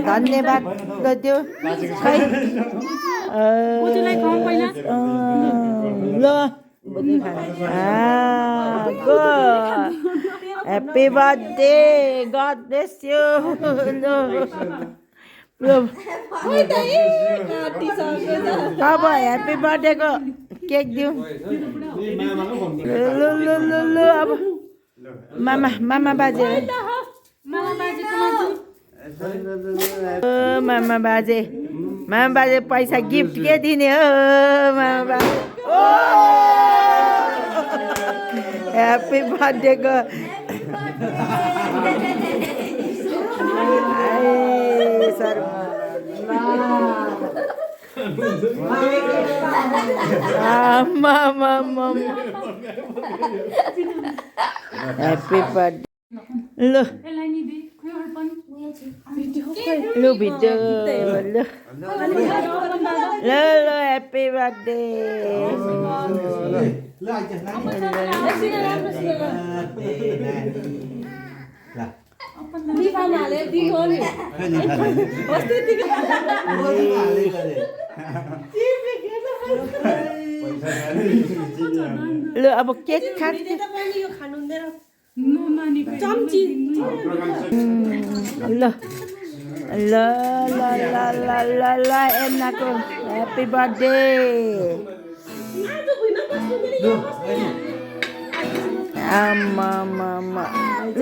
धन्यवाद गरिदियो खै ल गो happy birthday god bless you अब ह्याप्पी बर्थडेको केक दिउँ लु लु लु लु अब मामा मामा बाजे मामा बाजे पैसा गिफ्ट के दिने हो मामा बाजे ह्याप्पी बर्थडेको सर ह्याप्पी बर्थडे ल lu video lu happy birthday lu अब केक खाने ल ल ल ल ल ल ल एन्नाको ह्याप्पी बर्थडे आमा मामा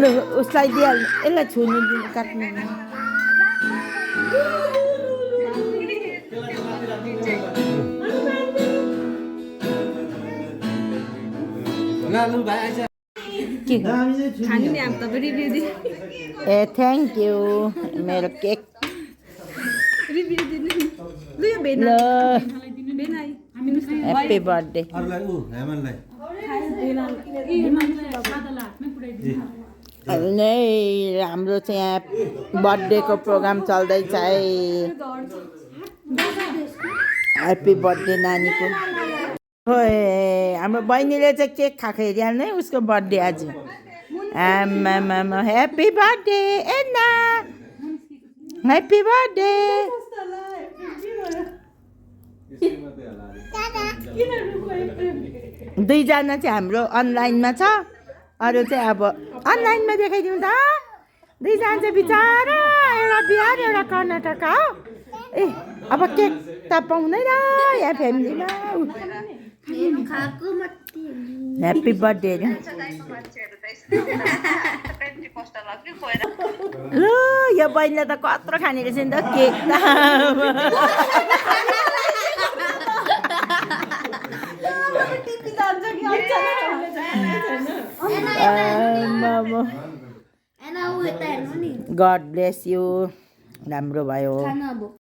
ल उसलाई दिइहाल यसलाई छुनु दिनु काट्नु ए थ्याङ्क यू मेरो केक ह्याप्पी बर्थडे नै हाम्रो चाहिँ यहाँ बर्थडेको प्रोग्राम चल्दैछ है ह्याप्पी बर्थडे नानीको हाम्रो बहिनीले चाहिँ केक खाएको हेरिहाल्नु है उसको बर्थडे आज आमा ह्याप्पी बर्थडे एन्ना ह्याप्पी बर्थडे दुईजना चाहिँ हाम्रो अनलाइनमा छ अरू चाहिँ अब अनलाइनमा देखाइदिउँ त दुईजना चाहिँ बिचारा एउटा बिहार एउटा कर्नाटक हो ए अब केक त पाउँदैन यहाँ फ्यामिलीमा ह्याप्पी बर्थडे ल यो बहिनीले त कत्रो खाने रहेछ नि त केक त गड ब्लेस यु राम्रो भयो